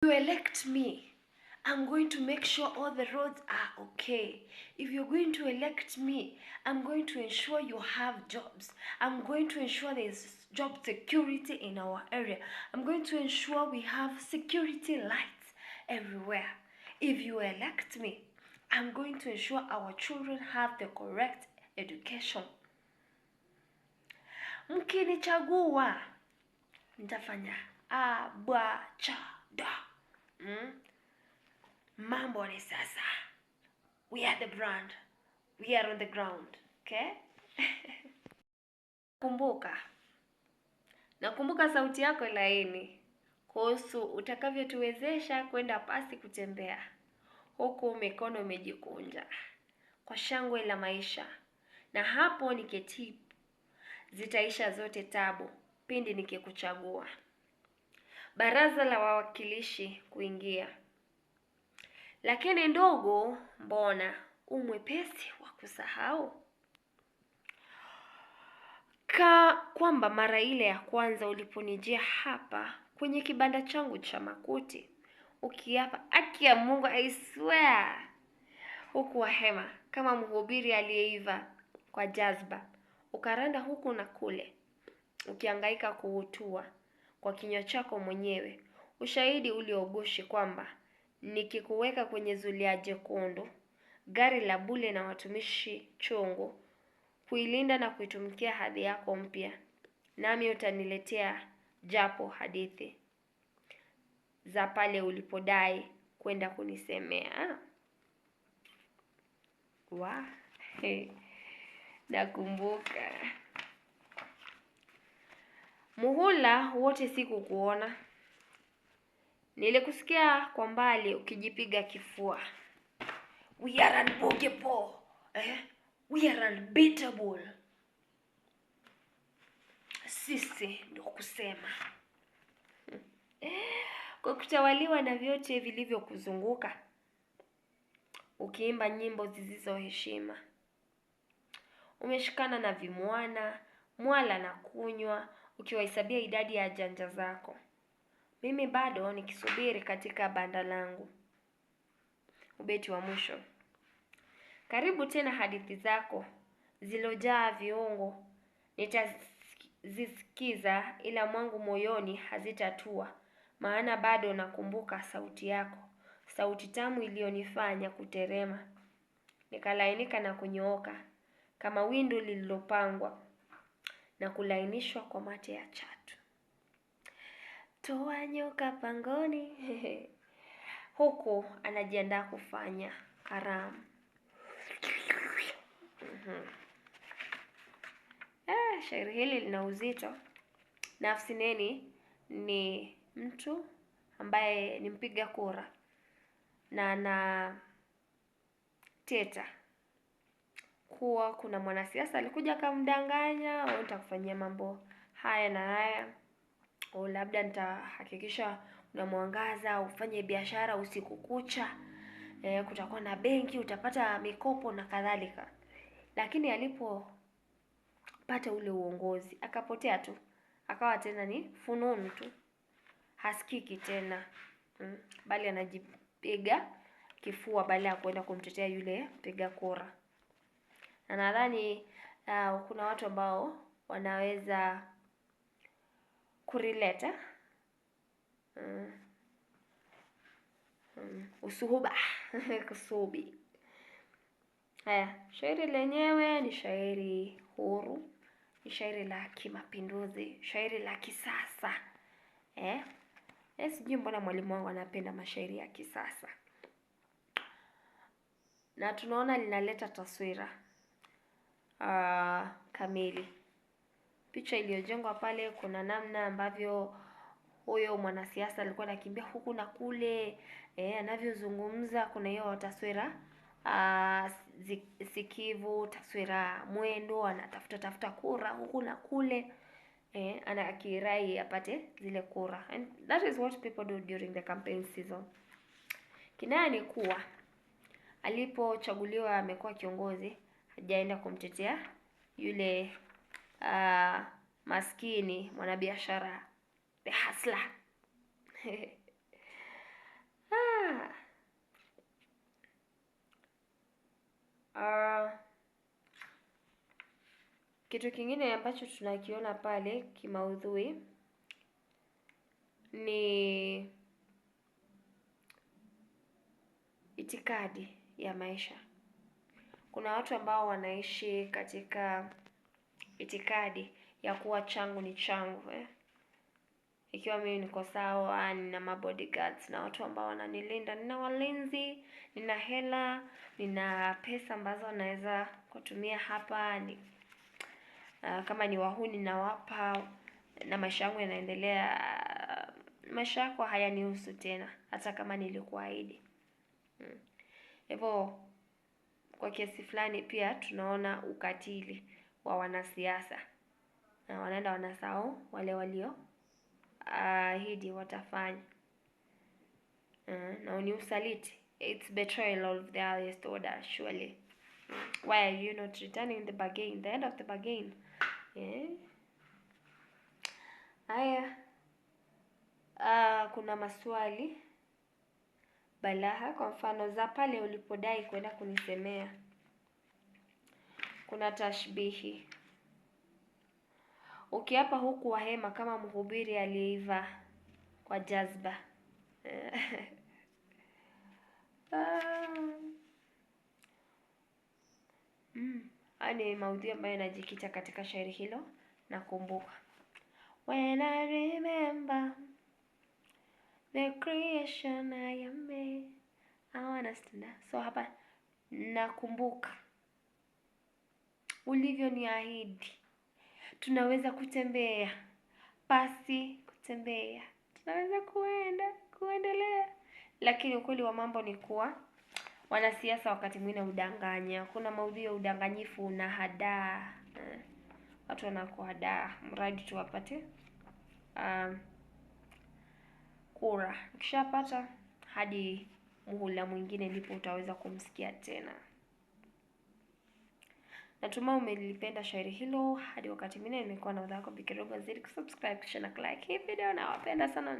you elect me, I'm going to make sure all the roads are okay. If you're going to elect me, I'm going to ensure you have jobs. I'm going to ensure there's job security in our area. I'm going to ensure we have security lights everywhere. If you elect me, I'm going to ensure our children have the correct education. Mkinichagua, nitafanya a, ba, cha, da. Mambo ni sasa. We are the brand. We are on the ground. Okay? Nakumbuka sauti yako laini kuhusu utakavyotuwezesha kwenda pasi kutembea, huku mikono imejikunja kwa shangwe la maisha. Na hapo niketipu, zitaisha zote tabu pindi nikikuchagua. Baraza la wawakilishi kuingia. Lakini ndogo, mbona umwepesi wa kusahau? Kwamba mara ile ya kwanza uliponijia hapa kwenye kibanda changu cha makuti, ukiapa haki ya Mungu, I swear, huku wahema kama mhubiri aliyeiva kwa jazba, ukaranda huku na kule, ukihangaika kuutua kwa kinywa chako mwenyewe ushahidi uliogushi kwamba nikikuweka kwenye zulia jekundu, gari la bule na watumishi chungu, kuilinda na kuitumikia hadhi yako mpya, nami utaniletea japo hadithi za pale ulipodai kwenda kunisemea. Nakumbuka muhula wote sikukuona. Nilikusikia kwa mbali ukijipiga kifua. We are unbeatable. We are unbeatable. Sisi ndio kusema. Kwa kutawaliwa na vyote vilivyokuzunguka, ukiimba nyimbo zisizo heshima. Umeshikana na vimwana, mwala na kunywa, ukiwahesabia idadi ya janja zako. Mimi bado nikisubiri katika banda langu. Ubeti wa mwisho. Karibu tena hadithi zako zilojaa viungo, nitazisikiza ila mwangu moyoni hazitatua, maana bado nakumbuka sauti yako, sauti tamu iliyonifanya kuterema, nikalainika na kunyooka kama windu lililopangwa na kulainishwa kwa mate ya chatu. Toa nyoka pangoni. Huku anajiandaa kufanya karamu. Shairi hili lina uzito. Nafsi neni ni mtu ambaye ni mpiga kura na teta kuwa kuna mwanasiasa alikuja akamdanganya, au nitakufanyia mambo haya na haya, au labda nitahakikisha unamwangaza ufanye biashara usiku kucha, kutakuwa na benki, utapata mikopo na kadhalika. Lakini alipopata ule uongozi akapotea tu, akawa tena ni fununu tu, hasikiki tena, bali anajipiga kifua badala ya kwenda kumtetea yule mpiga kura. Na nadhani kuna watu ambao wanaweza kurelate usuhuba kusubi. Shairi lenyewe ni shairi huru, ni shairi la kimapinduzi, shairi la kisasa. Sijui mbona mwalimu wangu anapenda mashairi ya kisasa. Na tunaona linaleta taswira kamili. Picha iliyojengwa pale, kuna namna ambavyo huyo mwanasiasa alikuwa anakimbia huku na kule, anavyozungumza, kuna hiyo taswira sikivu, taswira mwendo, anatafuta kura huku na kule, anakirai apate zile kura. And that is what people do during the campaign season. Kinaya ni kuwa alipochaguliwa amekuwa kiongozi, hajaenda kumtetea yule maskini mwanabiashara, the hustler. Kitu kingine ambacho tunakiona pale kimaudhui ni itikadi ya maisha. Kuna watu ambao wanaishi katika itikadi ya kuwa changu ni changu. Ikiwa mimi niko sawa, nina mabodyguards na watu ambao wananilinda, nina walinzi, nina hela, nina pesa ambazo naweza kutumia hapa kama ni wahuni nawapa, na maisha yangu yanaendelea. Maisha yako hayanihusu tena, hata kama nilikuahidi. Hivyo kwa kiasi fulani pia tunaona ukatili wa wanasiasa, na wanaenda wanasahau wale walio ahidi watafanya. Na ni usaliti. It's betrayal of the highest order, surely. Why are you not returning the bargain, the end of the bargain? Haya, kuna maswali balagha, kwa mfano za pale ulipodai kwenda kunisemea. Kuna tashbihi. Ukiapa huku wahema kama mhubiri aliyeiva kwa jazba. Ni maudhui ambayo yanajikita katika shairi hilo. Nakumbuka, when I remember the creation I am made, I wanna stand up. So hapa nakumbuka ulivyoniahidi tunaweza kutembea pasi kutembea, tunaweza kuendelea. Lakini ukweli wa mambo ni kuwa wanasiasa wakati mwingine udanganya. Kuna maudhui ya udanganyifu na hadaa. Watu wanakuhadaa mradi tu wapate kura. Ukishapata hadi muhula mwingine ndipo utaweza kumsikia tena. Natumai umelipenda shairi hilo. Hadi wakati mwingine, nimekuwa na wadau wako Bi Keroga. Zidi kusubscribe kisha na like hii video, na wapenda sana.